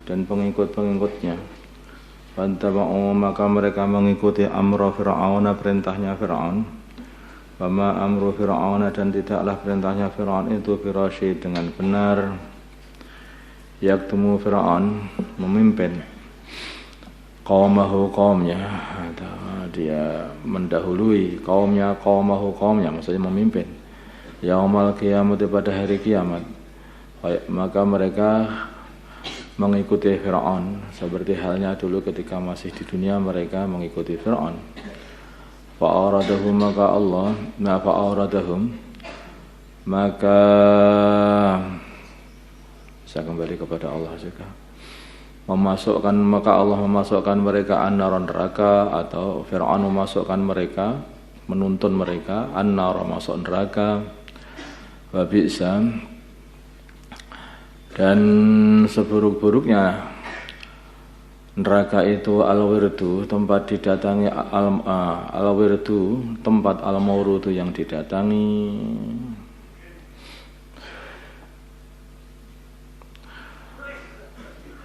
dan pengikut-pengikutnya. Fattaba'u maka mereka mengikuti amra Fir'aun, perintahnya Fir'aun. Wama amru Fir'aun dan tidaklah perintahnya Fir'aun itu birasyid dengan benar. Yaktumu Fir'aun memimpin qaumahu qaumnya, dia mendahului qaumnya maksudnya memimpin yaumal qiyamah pada hari kiamat. Maka mereka mengikuti Fir'aun seperti halnya dulu ketika masih di dunia mereka mengikuti Fir'aun. Fa'auradahum maka saya kembali kepada Allah juga. Maka Allah memasukkan mereka an-nar neraka, atau Fir'aun memasukkan mereka, menuntun mereka an-nar masuk neraka. Wa bi'sa, dan seburuk-buruknya neraka itu al-wirdu, tempat didatangi al-wirdu, tempat al-mawrudu yang didatangi.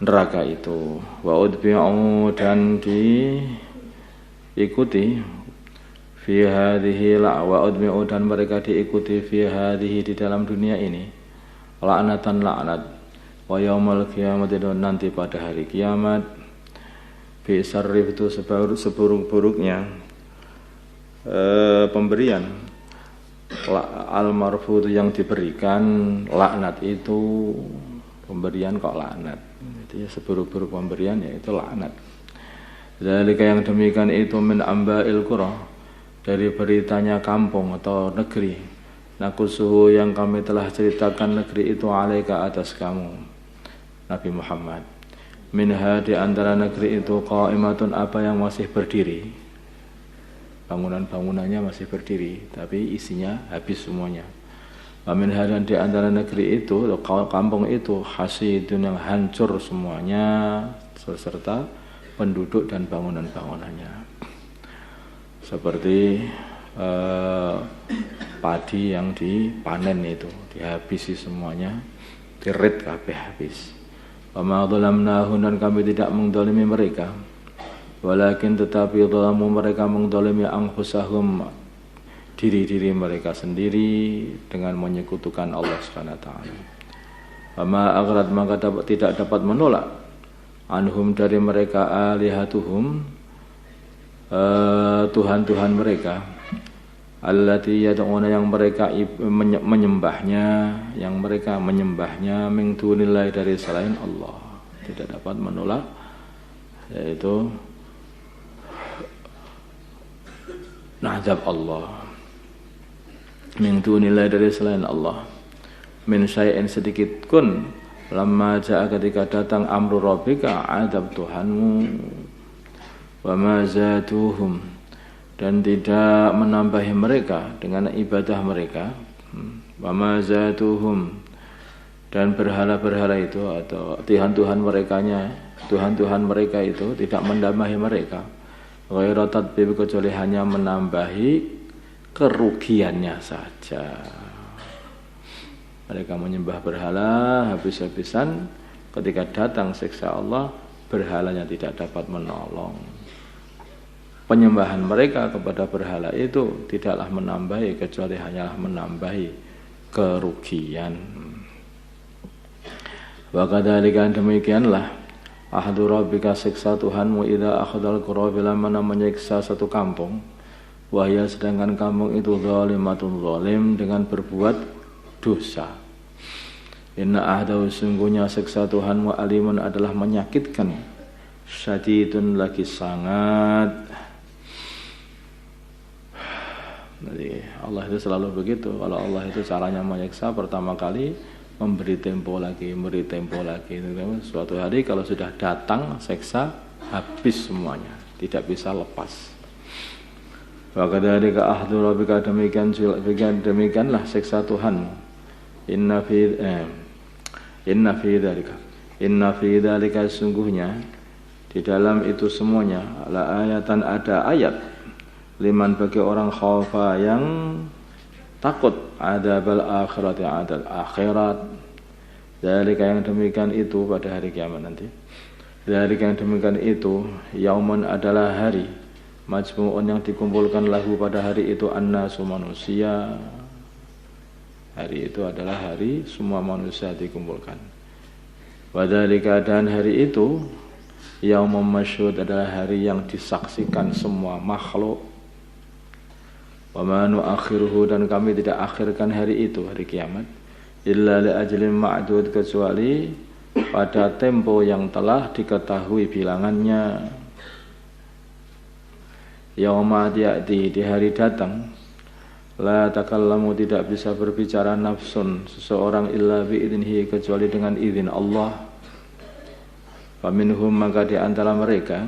Neraka itu wa udbi'u dan diikuti fi hadhihi wa udbi'u dan mereka diikuti fi hadhihi di dalam dunia ini la'natan laknat wa yaumal qiyamah dan nanti pada hari kiamat. Fi sarrif itu seburuk-buruknya pemberian al-marfu yang diberikan laknat itu, pemberian kok laknat, itu ya seburuk-buruk pemberian yaitu laknat. Zalika yang demikian itu min amba'il qura, dari beritanya kampung atau negeri. Nakusuhu yang kami telah ceritakan negeri itu alaika atas kamu Nabi Muhammad. Minha di antara negeri itu qaimatun apa yang masih berdiri, bangunan-bangunannya masih berdiri tapi isinya habis semuanya. Wa minha dan di antara negeri itu kampung itu hasidun yang hancur semuanya beserta penduduk dan bangunan-bangunannya. Seperti padi yang dipanen itu dihabisi semuanya, dirit kabeh habis. Wa ma dhalamnahu dan kami tidak mengzalimi mereka, walakin tetapi zalamu mereka mengzalimi anfusahum, diri-diri mereka sendiri dengan menyekutukan Allah Subhanahu wa taala. Wa ma aghrad maka tidak dapat menolak anhum dari mereka alihatuhum Tuhan-Tuhan mereka, allati yad'una yang mereka menyembahnya, min dunillah dari selain Allah, tidak dapat menolak, yaitu azab Allah, min dunillah dari selain Allah, min syai'in sedikit kun, lamma ja'a ketika datang amru rabbika, azab Tuhanmu, wa ma zaduhum dan tidak menambahi mereka dengan ibadah mereka, wa ma zaduhum dan berhala-berhala itu atau Tuhan-Tuhan mereka itu tidak menambahi mereka, ghairu tadbib kecuali hanya menambahi kerugiannya saja. Mereka menyembah berhala habis-habisan, ketika datang siksa Allah berhalanya tidak dapat menolong. Penyembahan mereka kepada berhala itu tidaklah menambahi kecuali hanyalah menambahi kerugian. Wa kadzalika demikianlah ahdu rabbika siksa Tuhanmu idza akhadhal qura bila mana menyiksa satu kampung, wahya sedangkan kampung itu zalimatun zalim dengan berbuat dosa. Inna ahdahu sungguhnya siksa Tuhanmu alimun adalah menyakitkan, syadidun lagi sangat. Jadi Allah itu selalu begitu. Kalau Allah itu caranya menyiksa, pertama kali memberi tempo lagi. Suatu hari kalau sudah datang siksa, habis semuanya, tidak bisa lepas. Wa kadzalika ahdu rabbika demikianlah siksa Tuhan. Inna fi dzalika sungguhnya di dalam itu semuanya la ayatan ada ayat liman bagi orang khaufa yang takut adabal akhirat Dzalika yang demikian itu pada hari kiamat nanti. Dzalika yang demikian itu yaumun adalah hari majmu'un yang dikumpulkan lahu pada hari itu annasu manusia. Hari itu adalah hari semua manusia dikumpulkan. Wa dzalika dan hari itu yaumum masyhud adalah hari yang disaksikan semua makhluk. Wa ma nu'akhiruhu dan kami tidak akhirkan hari itu hari kiamat illa li ajlin ma'dud kecuali pada tempo yang telah diketahui bilangannya. Yauma ya'ti di hari datang la takallamu tidak bisa berbicara nafsun seseorang illa bi'idnihi kecuali dengan izin Allah. Faminhum maka di antara mereka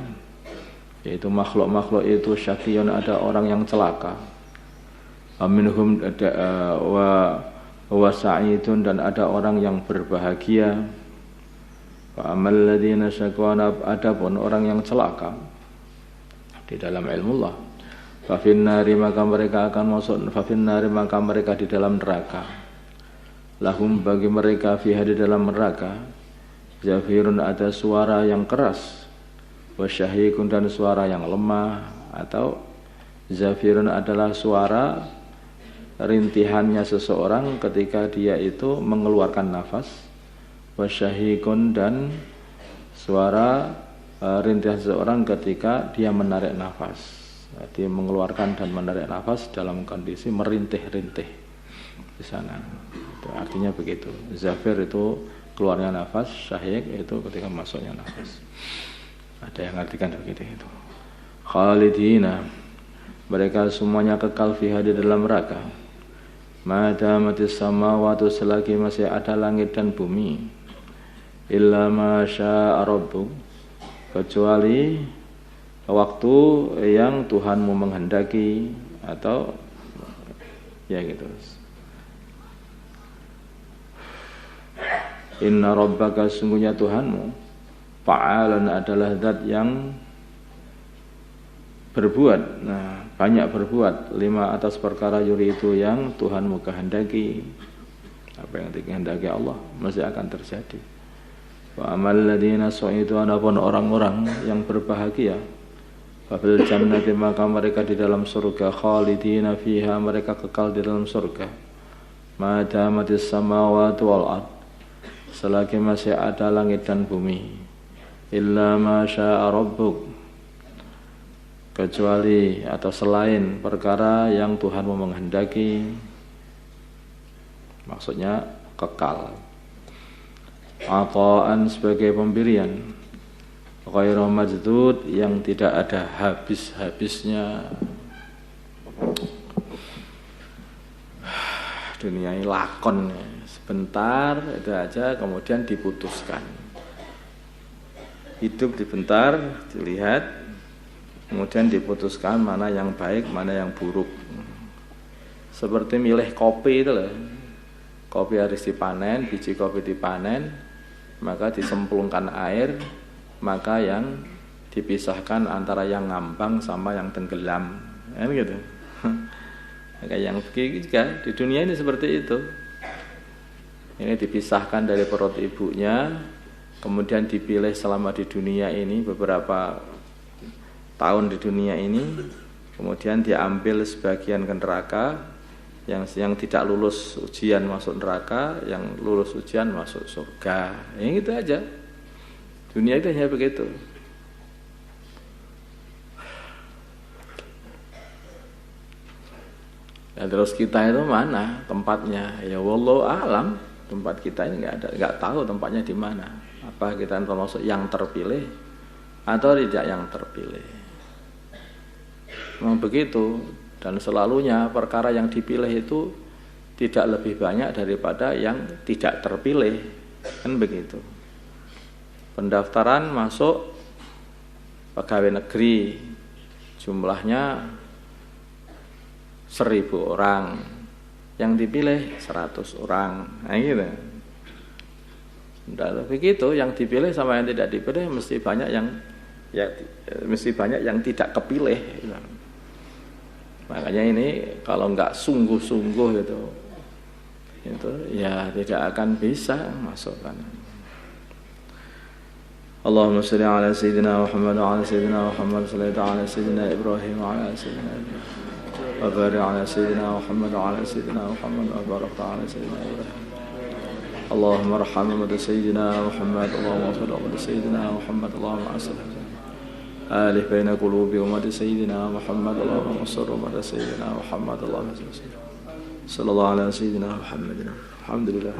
yaitu makhluk-makhluk itu syaqiyun ada orang yang celaka. Faminhum wa sa'idun dan ada orang yang berbahagia. Wa amal ladzina syaqwana adapun orang yang celaka di dalam ilmu Allah. Fa finnari maka mereka akan masuk fa finnari maka mereka di dalam neraka. Lahum bagi mereka fiha di dalam neraka zafirun ada suara yang keras wa syahikun dan suara yang lemah atau zafirun adalah suara rintihannya seseorang ketika dia itu mengeluarkan nafas wasyahikun dan suara rintihan seseorang ketika dia menarik nafas. Dia mengeluarkan dan menarik nafas dalam kondisi merintih-rintih di sana. Itu artinya begitu. Zafir itu keluarnya nafas, syahik itu ketika masuknya nafas. Ada yang artikan begitu itu. Khalidina mereka semuanya kekal fiha di dalam neraka. Madamatis samawati selagi masih ada langit dan bumi. Illa ma syaa rabbuk kecuali waktu yang Tuhanmu menghendaki atau ya gitu. Inna rabbaka sungguhnya Tuhanmu fa'alan adalah zat yang berbuat, nah banyak berbuat lima atas perkara yuri itu yang Tuhanmu kehendaki. Apa yang dikehendaki Allah masih akan terjadi. Wa amal ladzina su'idu adapun orang-orang yang berbahagia fil jannati maka mereka di dalam surga khalidina fiha mereka kekal di dalam surga. Ma damatis samawati wal ard selagi masih ada langit dan bumi. Illa ma syaa rabbuk kecuali atau selain perkara yang Tuhanmu menghendaki, maksudnya kekal. Ata'an sebagai pemberian, ghairu majdud yang tidak ada habis-habisnya. Dunia ini lakon sebentar itu aja kemudian diputuskan. Hidup sebentar dilihat kemudian diputuskan mana yang baik, mana yang buruk. Seperti milih kopi itu loh. Kopi harus dipanen, biji kopi dipanen, maka disemplungkan air, maka yang dipisahkan antara yang ngambang sama yang tenggelam. Kan gitu. Maka yang begitu juga di dunia ini seperti itu. Ini dipisahkan dari perut ibunya, kemudian dipilih selama di dunia ini beberapa tahun di dunia ini, kemudian diambil sebagian ke neraka, yang tidak lulus ujian masuk neraka, yang lulus ujian masuk surga. Ini gitu aja. Dunia itu hanya begitu. Dan terus kita itu mana tempatnya? Ya wallahu alam. Tempat kita ini nggak tahu tempatnya di mana. Apa kita termasuk yang terpilih atau tidak yang terpilih? Memang begitu, dan selalunya perkara yang dipilih itu tidak lebih banyak daripada yang tidak terpilih, kan begitu. Pendaftaran masuk pegawai negeri jumlahnya 1000 orang, yang dipilih 100 orang, nah gitu. Dan begitu, yang dipilih sama yang tidak dipilih mesti banyak yang tidak kepilih. Makanya ini kalau nggak sungguh-sungguh itu itu ya tidak akan bisa masukkan. Allahumma shalli ala sayyidina Muhammad wa ala sayyidina Muhammad sallallahu ala sayyidina Ibrahim wa ala sayyidina Ibrahim wa barik ala sayyidina Muhammad wa ala sayyidina Muhammad wa barik ala sayyidina Ibrahim. Allahumma arham ummat sayyidina Muhammad, Allahumma ighfir li sayyidina Muhammad, Allahumma aslih alih baina qulubi ummat sayyidina Muhammad, Allahumma ansur ummat sayyidina Muhammad, Allahumma sallallahu ala sayyidina Muhammad. Alhamdulillah.